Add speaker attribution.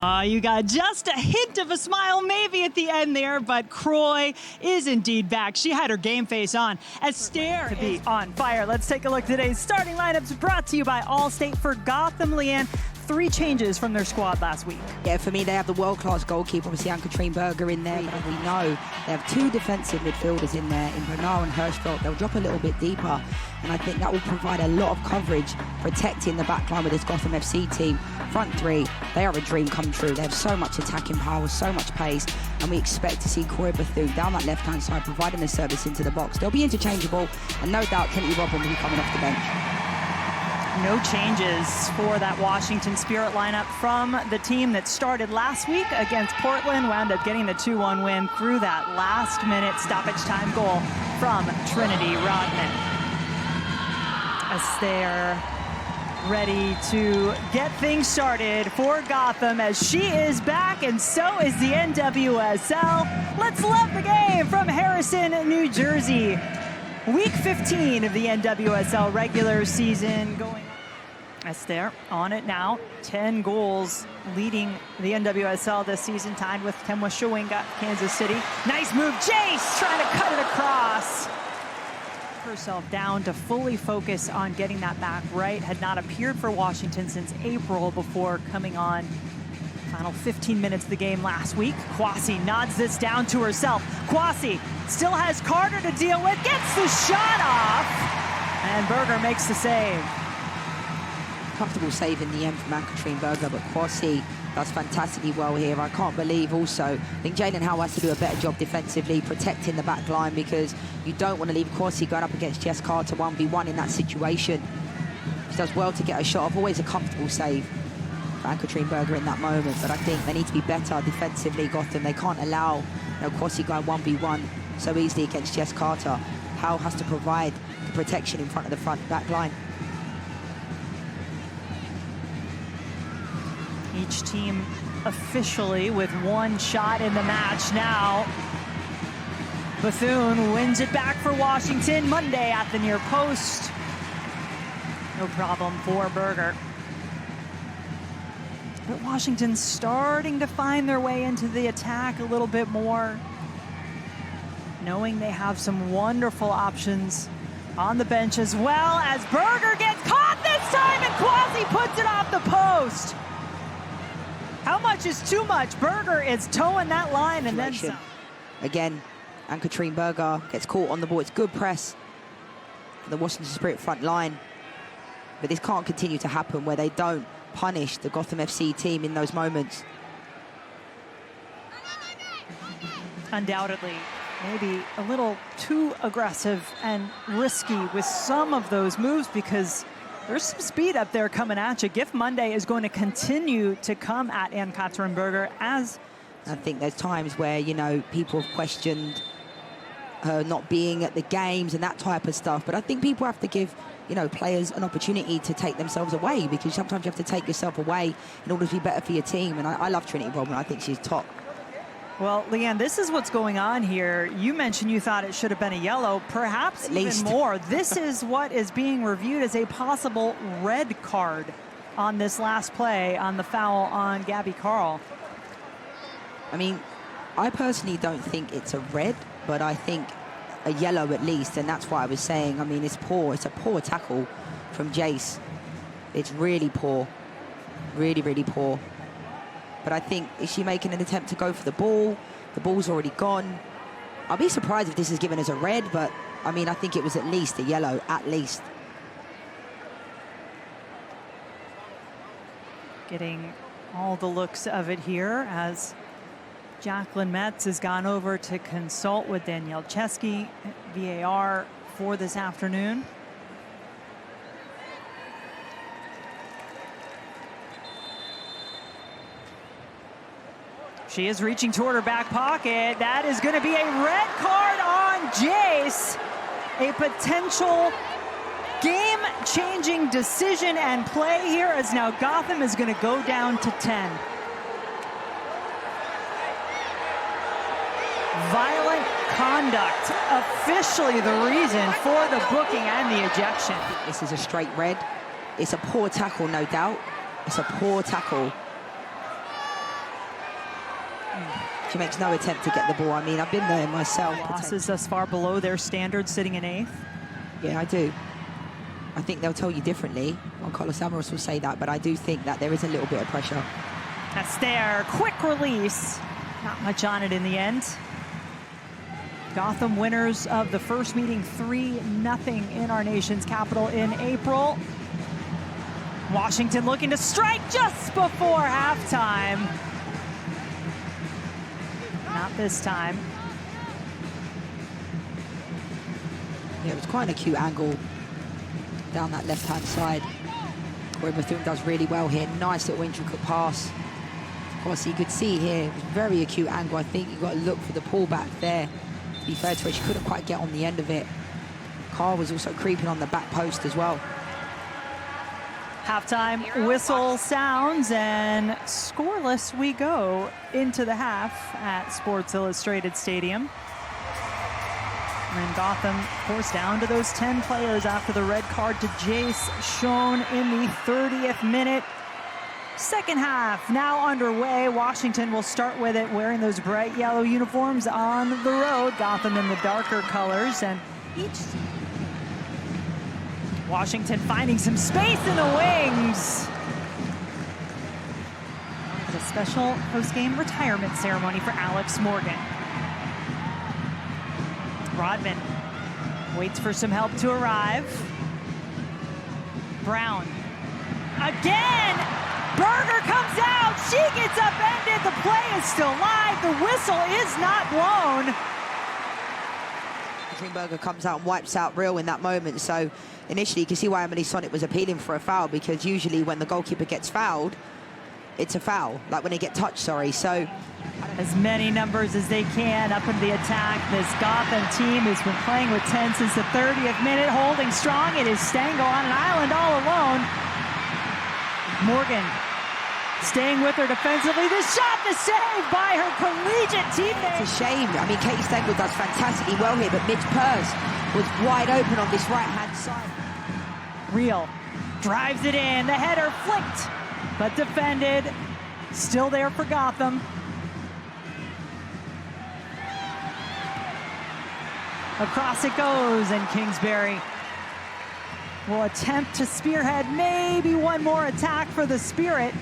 Speaker 1: You got just a hint of a smile maybe at the end there, but Croy is indeed back. She had her game face on. Esther to be on fire. Let's take a look. Today's starting lineups brought to you by Allstate for Gotham. Leanne, 3 changes from their squad last week.
Speaker 2: Yeah, for me, they have the world-class goalkeeper, obviously Anne-Katrine Berger in there. But we know they have 2 defensive midfielders in there, in Bernard and Hirschfeld. They'll drop a little bit deeper, and I think that will provide a lot of coverage, protecting the back line with this Gotham FC team. Front 3, they are a dream come true. They have so much attacking power, so much pace, and we expect to see Croy Bethune down that left-hand side, providing the service into the box. They'll be interchangeable, and no doubt Trinity Robin will be coming off the bench.
Speaker 1: No changes for that Washington Spirit lineup from the team that started last week against Portland, wound up getting the 2-1 win through that last-minute stoppage time goal from Trinity Rodman. As they're ready to get things started for Gotham, as she is back and so is the NWSL. Let's love the game from Harrison, New Jersey. Week 15 of the NWSL regular season going on. Esther on it now. 10 goals leading the NWSL this season, tied with Temwa Shawinga, Kansas City. Nice move, Jace trying to cut it across. Herself down to fully focus on getting that back right. Had not appeared for Washington since April before coming on final 15 minutes of the game last week. Kwasi nods this down to herself. Kwasi still has Carter to deal with, gets the shot off, and Berger makes the save.
Speaker 2: Comfortable save in the end from Anne-Katrine Berger, but Kwasi does fantastically well here. I can't believe also, I think Jalen Howe has to do a better job defensively, protecting the back line, because you don't want to leave Kwasi going up against Jess Carter 1v1 in that situation. She does well to get a shot off, always a comfortable save for Anne-Katrine Berger in that moment, but I think they need to be better defensively, Gotham. They can't allow Kwasi going 1v1 so easily against Jess Carter. Howe has to provide the protection in front of the front back line.
Speaker 1: Each team officially with 1 shot in the match now. Bethune wins it back for Washington Monday at the near post. No problem for Berger. But Washington's starting to find their way into the attack a little bit more, knowing they have some wonderful options on the bench, as well as Berger gets caught this time and Kwasi puts it off the post. How much is too much? Berger is towing that line and then some.
Speaker 2: Again, Anne-Katrine Berger gets caught on the ball. It's good press for the Washington Spirit front line. But this can't continue to happen where they don't punish the Gotham FC team in those moments.
Speaker 1: Undoubtedly, maybe a little too aggressive and risky with some of those moves, because there's some speed up there coming at you. Gift Monday is going to continue to come at Anne-Katrine Berger, as
Speaker 2: I think there's times where, you know, people have questioned her not being at the games and that type of stuff. But I think people have to give, you know, players an opportunity to take themselves away, because sometimes you have to take yourself away in order to be better for your team. And I love Trinity Rodman. I think she's top.
Speaker 1: Well, Leanne, this is what's going on here. You mentioned you thought it should have been a yellow, perhaps even more. This is what is being reviewed as a possible red card on this last play, on the foul on Gabby Carl.
Speaker 2: I mean, I personally don't think it's a red, but I think a yellow at least, and that's what I was saying. I mean, it's poor. It's a poor tackle from Jace. It's really poor. Really, really poor. But I think, is she making an attempt to go for the ball? The ball's already gone. I'll be surprised if this is given as a red, but I mean, I think it was at least a yellow, at least.
Speaker 1: Getting all the looks of it here as Jacqueline Metz has gone over to consult with Danielle Chesky, VAR, for this afternoon. She is reaching toward her back pocket. That is going to be a red card on Jace. A potential game-changing decision and play here, as now Gotham is going to go down to 10. Violent conduct, officially the reason for the booking and the ejection.
Speaker 2: This is a straight red. It's a poor tackle, no doubt. It's a poor tackle. She makes no attempt to get the ball. I mean, I've been there myself.
Speaker 1: Losses thus far below their standards, sitting in 8th.
Speaker 2: Yeah, I do. I think they'll tell you differently. Juan Carlos Amaros will say that, but I do think that there is a little bit of pressure.
Speaker 1: That's there. Quick release. Not much on it in the end. Gotham winners of the first meeting 3-0 in our nation's capital in April. Washington looking to strike just before halftime. Not this time.
Speaker 2: Yeah, it was quite an acute angle down that left-hand side. Corey Bethune does really well here. Nice little intricate pass. Of course, you could see here, it was a very acute angle. I think you've got to look for the pullback there. To be fair to her, she couldn't quite get on the end of it. Carr was also creeping on the back post as well.
Speaker 1: Halftime whistle sounds, and scoreless we go into the half at Sports Illustrated Stadium. And Gotham, of course, down to those 10 players after the red card to Jace, shown in the 30th minute. Second half now underway. Washington will start with it wearing those bright yellow uniforms on the road. Gotham in the darker colors, and each Washington finding some space in the wings. A special post-game retirement ceremony for Alex Morgan. Rodman waits for some help to arrive. Brown again. Berger comes out. She gets upended. The play is still live. The whistle is not blown.
Speaker 2: Berger comes out and wipes out Real in that moment. So initially you can see why Emily Sonnet was appealing for a foul, because usually when the goalkeeper gets fouled, it's a foul, like when they get touched, sorry. So
Speaker 1: as many numbers as they can up into the attack. This Gotham team has been playing with 10 since the 30th minute, holding strong. It is Stango on an island all alone. Morgan staying with her defensively. The shot, the save by her collegiate teammate.
Speaker 2: It's a shame. I mean, Katie Stengel does fantastically well here, but Midge Purse was wide open on this right-hand side.
Speaker 1: Real drives it in. The header flicked, but defended. Still there for Gotham. Across it goes, and Kingsbury will attempt to spearhead maybe one more attack for the Spirit.